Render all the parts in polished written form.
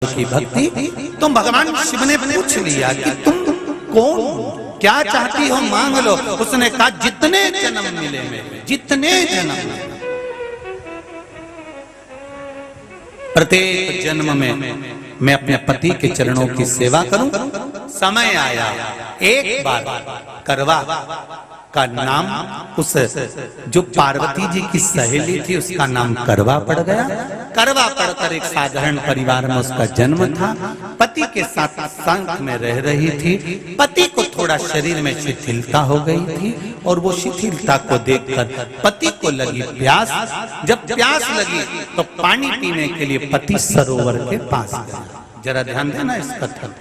की भक्ति। तो भगवान शिव ने पूछ लिया कि तुम कौन, क्या चाहती हो मांग लो। उसने कहा जितने जन्म मिले मेरे, जितने जन्म, प्रत्येक जन्म में मैं अपने पति के चरणों की सेवा करूं। समय आया एक बार करवा का नाम, उस जो पार्वती जी की सहेली थी उसका नाम करवा पड़ गया। करवा पड़कर एक साधारण परिवार में उसका जन्म था। पति के साथ संग में रह रही थी। पति को थोड़ा शरीर में शिथिलता हो गई थी और वो शिथिलता को देखकर पति को लगी प्यास। जब प्यास लगी तो पानी पीने के लिए पति सरोवर के पास गया। जरा ध्यान देना इस कथन।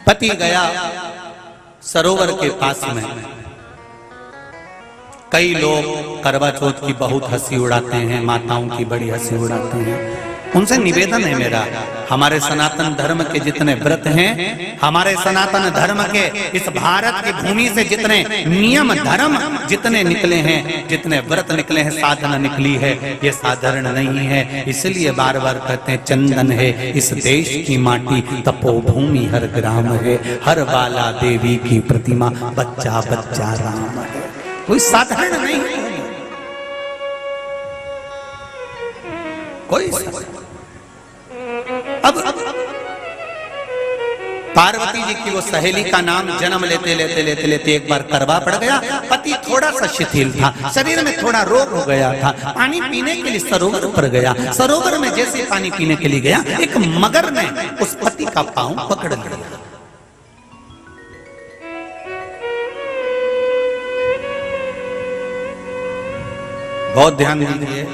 पति गया सरोवर के पास में। कई लोग करवा चौथ की बहुत हंसी उड़ाते हैं, माताओं की बड़ी हंसी उड़ाते हैं। उनसे निवेदन है मेरा, हमारे सनातन धर्म के जितने व्रत हैं, हमारे सनातन धर्म के इस भारत की भूमि से जितने नियम धर्म जितने निकले हैं, जितने व्रत निकले हैं, साधना निकली है, ये साधारण नहीं है। इसलिए बार बार कहते हैं चंदन है इस देश की माटी, तपोभूमि हर ग्राम है, हर बाला देवी की प्रतिमा, बच्चा बच्चा राम है। कोई साधारण नहीं है, कोई अब पार्वती जी की वो सहेली का नाम जन्म लेते लेते लेते लेते एक बार करवा पड़ गया। पति थोड़ा सा शिथिल था, शरीर में थोड़ा रोग हो गया था। पानी पीने के लिए सरोवर पर गया। सरोवर में जैसे पानी पीने के लिए गया, एक मगर ने उस पति का पांव पकड़ लिया। बहुत ध्यान दीजिए,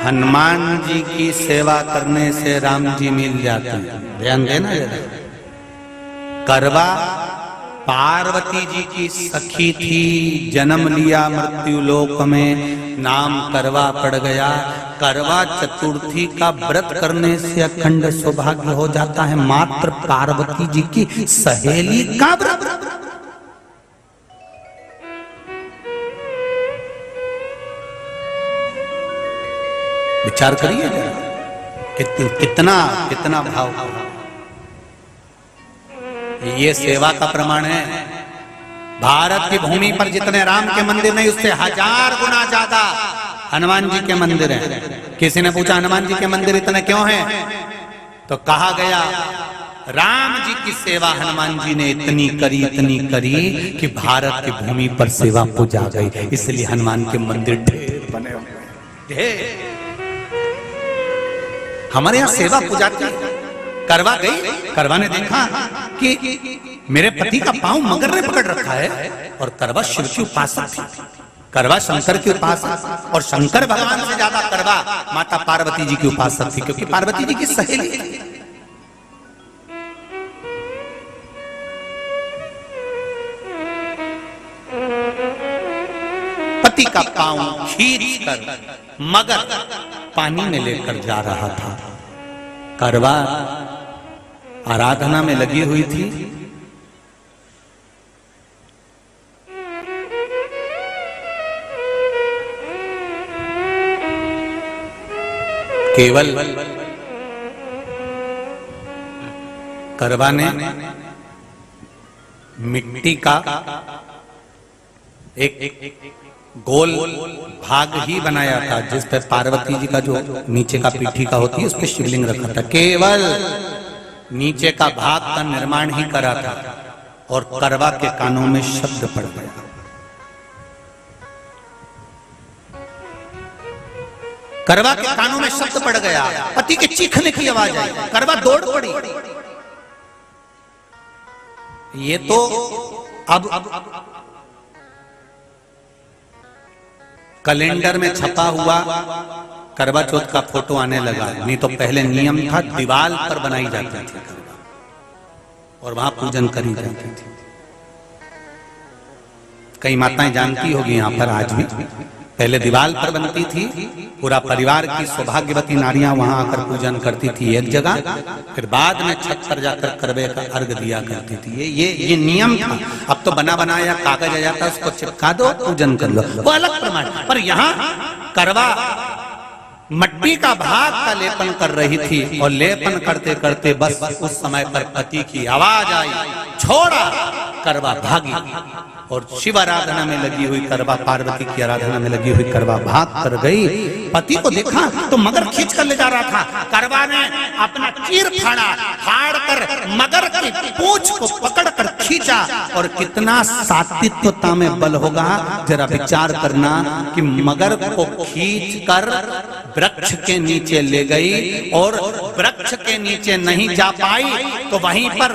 हनुमान जी की सेवा करने से राम जी मिल जाते हैं। ध्यान देना जरा। करवा पार्वती जी की सखी थी, जन्म लिया मृत्यु लोक में, नाम करवा पड़ गया। करवा चतुर्थी का व्रत करने से अखंड सौभाग्य हो जाता है। मात्र पार्वती जी की सहेली का व्रत। विचार करिए कितना कितना भाव। ये सेवा का प्रमाण है। भारत की भूमि पर जितने राम के मंदिर नहीं, उससे 1000 गुना ज्यादा हनुमान जी के मंदिर हैं। किसी ने पूछा हनुमान जी के मंदिर इतने क्यों हैं, तो कहा गया राम जी की सेवा हनुमान जी ने इतनी करी कि भारत की भूमि पर सेवा पूजा गई। इसलिए हनुमान के मंदिर ढेर बने हुए ढेर। हमारे यहाँ सेवा पूजा की। करवा गई, करवा ने देखा कि मेरे पति का पांव मगर ने पकड़ रखा है, और करवा शिव की उपासक थी। करवा शंकर की उपासक, और शंकर भगवान से ज्यादा करवा माता पार्वती जी की उपासक थी, क्योंकि पार्वती जी की सहेली थी। पति का पांव खींच कर मगर पानी में लेकर जा रहा था। करवा आराधना में लगी हुई थी। केवल करवा ने मिट्टी का एक गोल भाग ही बनाया था, जिस पे पार्वती जी का जो नीचे का पीठी का होती है उस पे शिवलिंग रखा था। केवल नीचे का भाग का निर्माण ही करा था, और करवा के कानों में शब्द पड़ गया। करवा के कानों में शब्द पड़ गया, पति के चीखने की आवाज आई। करवा दौड़ पड़ी। ये तो अब कैलेंडर में छपा हुआ करवा चौथ का फोटो आने लगा, नहीं तो पहले नियम था दीवार पर बनाई जाती थी और वहां पूजन करी जाती थी। कई माताएं जानती होगी यहाँ पर आज भी, पहले दीवार पर बनती थी, पूरा परिवार की सौभाग्यवती नारियां वहां आकर पूजन करती थी एक जगह, फिर बाद में छत पर जाकर करवे का अर्घ दिया करती थी। ये नियम था। अब तो बना बनाया कागज आ जाता, उसको चिपका दो, पूजन कर लो, वो अलग प्रमाण। पर यहाँ करवा मट्टी का भाग का लेपन कर रही थी, और लेपन करते करते बस उस समय पर पति की आवाज आई, छोड़ा, करवा भागी। और शिव आराधना में लगी हुई करवा, पार्वती की आराधना में लगी हुई करवा भाग कर गई। पति को देखा तो मगर खींच कर ले जा रहा था। करवा ने अपना चीर फाड़ा, फाड़ कर मगर की पूंछ को पकड़ कर खींचा। और कितना सात्विकता में बल होगा, जरा विचार करना कि मगर को खींच कर वृक्ष के नीचे ले गई, और वृक्ष के नीचे नहीं जा पाई तो वहीं पर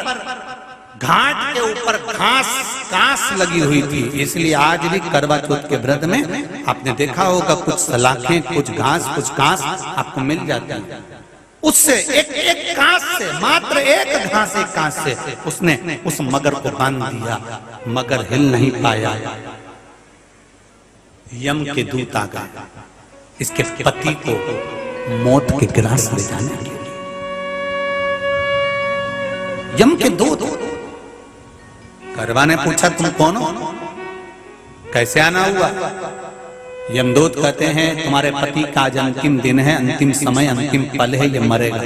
घाट के ऊपर घास लगी हुई थी। इसलिए आज भी करवा चौथ के व्रत में आपने देखा होगा कुछ सलाखें, कुछ घास आपको मिल जाती है। उससे एक घास से, मात्र एक घास, एक घास से उसने उस मगर को बांध दिया। मगर हिल नहीं पाया। यम के दूत आ गए इसके पति को मौत के ग्रास ले जाने के लिए। यम के दूत। करवा ने पूछा तुम कौन हो, कैसे आना हुआ? यमदूत कहते हैं तुम्हारे पति का आज अंतिम दिन है, अंतिम समय, अंतिम पल है, ये मरेगा।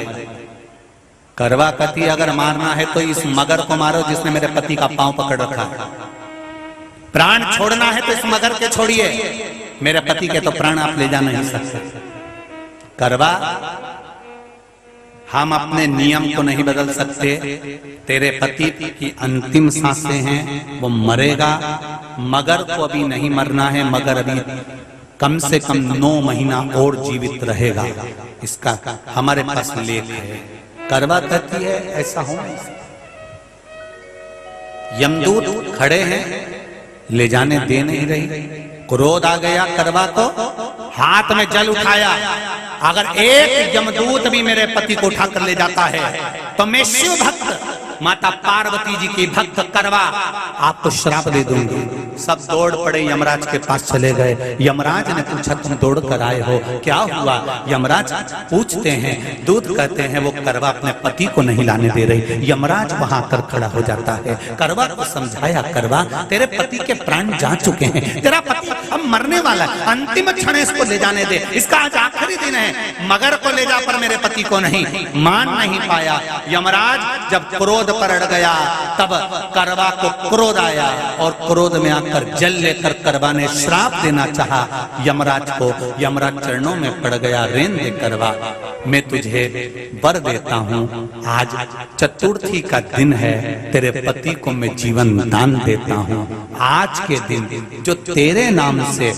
करवा कहती अगर मारना है तो इस मगर को मारो जिसने मेरे पति का पांव पकड़ रखा है। प्राण छोड़ना है तो इस मगर के छोड़िए, मेरे पति के तो प्राण आप ले जा नहीं सकते। करवा, हम अपने नियम को नहीं बदल सकते। तेरे पति की अंतिम सांसें हैं, वो मरेगा। मगर को अभी नहीं मरना है, मगर अभी कम से कम 9 महीना और जीवित रहेगा। इसका हमारे पास लेख है। करवा कहती है ऐसा हो नहीं सकता। यमदूत खड़े हैं, ले जाने दे नहीं रही। क्रोध आ गया करवा को, हाथ में जल उठाया। अगर एक यमदूत भी मेरे पति को उठाकर ले जाता है तो मैं शिव भक्त माता पार्वती जी की भक्त करवा आपको श्राप दे दूंगी। सब दौड़ पड़े, यमराज के पास चले गए। यमराज ने पूछा तुम दौड़ कर आए हो, क्या हुआ? यमराज पूछते हैं, दूत कहते हैं वो करवा अपने पति को नहीं लाने दे रही। यमराज वहां कर खड़ा हो जाता है। करवा को समझाया, करवा तेरे पति के प्राण जा चुके हैं, तेरा पति अब मरने वाला है, अंतिम क्षण इसको ले जाने दे, इसका आज आखिरी दिन है। मगर को ले जा पर मेरे पति को नहीं। मान नहीं पाया। यमराज जब क्रोध पर अड़ गया तब करवा को क्रोध आया, और क्रोध में आकर जल लेकर करवा ने श्राप देना चाहा यमराज को। यमराज चरणों में पड़ गया, रेन दे करवा, मैं तुझे वर देता हूं, आज चतुर्थी का दिन है, तेरे पति को मैं जीवन दान देता हूं। आज के दिन जो तेरे नाम से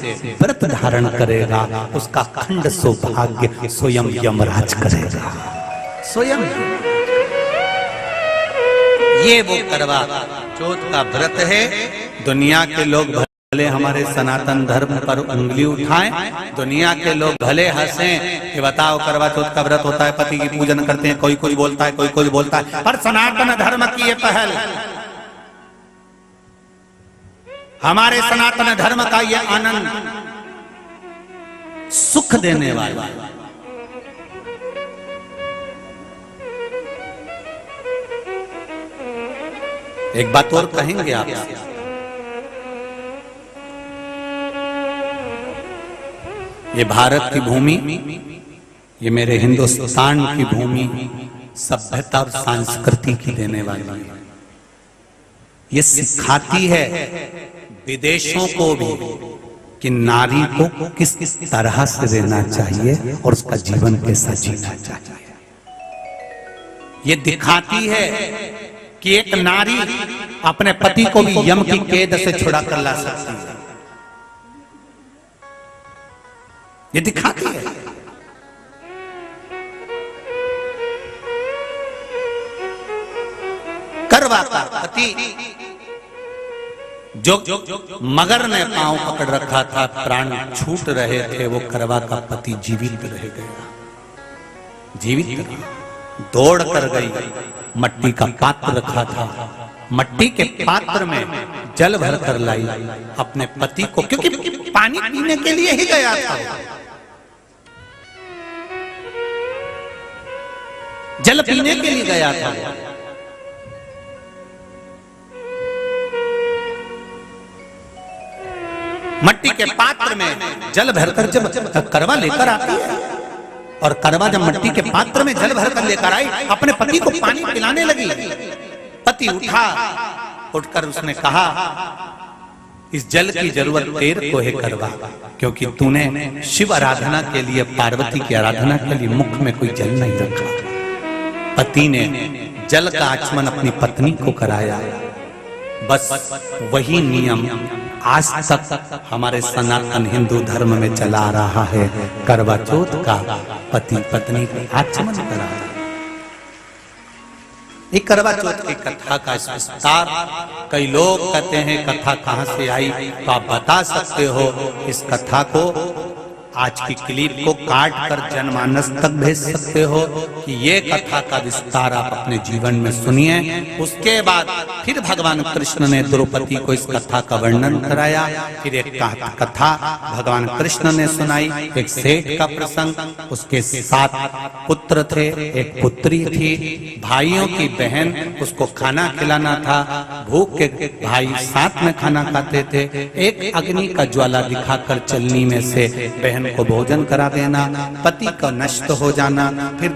व्रत धारण करेगा उसका खंड सौभाग्य स्वयं यमराज करेगा। स्वयं ये वो करवा चौथ का व्रत है। दुनिया के लोग भले हमारे सनातन धर्म पर उंगली उठाएं, दुनिया के लोग भले हंसें कि बताओ करवा चौथ का व्रत होता है, पति की पूजन करते हैं, कोई कुछ बोलता है, कोई कुछ बोलता है, पर सनातन धर्म की ये पहल, हमारे सनातन धर्म का ये आनंद, सुख देने वाला। एक बात और कहेंगे आप, ये भारत की भूमि, ये मेरे हिंदुस्तान की भूमि सभ्यता और संस्कृति की देने वाली है। ये सिखाती है विदेशों को भी कि नारी को किस तरह से रहना चाहिए और उसका जीवन कैसा जीना चाहिए। ये दिखाती है कि एक नारी अपने पति को भी यम की कैद से छुड़ा कर ला सकती है। ये दिखाती है। करवा का पति जो मगर ने पांव पकड़ रखा था, प्राण छूट रहे थे, वो करवा का पति जीवित रह गया। जीवित दौड़ कर गई, मट्टी का पात्र रखा था, मट्टी के पात्र में जल भर कर लाई अपने पति को, क्योंकि पानी पीने के लिए ही गया था, जल पीने के लिए गया था। मट्टी के पात्र में जल भरकर जब करवा लेकर आती है, और करवा जब मट्टी के पात्र में जल भरकर लेकर आई, अपने पति को पानी पिलाने लगी। पति उठा, उठकर उसने कहा, इस जल की जरूरत तेरे को है करवा, क्योंकि तूने शिव आराधना के लिए, पार्वती की आराधना के लिए मुख में कोई जल नहीं रखा। पति ने जल का आचमन अपनी पत्नी को कराया। बस वही नियम आज तक हमारे सनातन हिंदू धर्म में चला आ रहा है। करवा चौथ का पति पत्नी को आचमन करा। एक करवा चौथ की कथा का विस्तार, कई लोग कहते हैं कथा कहां से आई, तो आप बता सकते हो इस कथा को, आज की क्लिप को काट कर जनमानस तक भेज सकते हो कि ये कथा का विस्तार आप अपने जीवन में सुनिए। उसके बाद फिर भगवान कृष्ण ने द्रौपदी को इस कथा का वर्णन कराया। फिर एक कथा भगवान कृष्ण ने सुनाई, एक सेठ का प्रसंग, उसके 7 पुत्र थे, एक पुत्री थी, भाइयों की बहन, उसको खाना खिलाना था, भूख के भाई साथ में खाना खाते थे, एक अग्नि का ज्वाला दिखाकर चलनी में से बहन को भोजन करा देना, पति का नष्ट हो जाना, फिर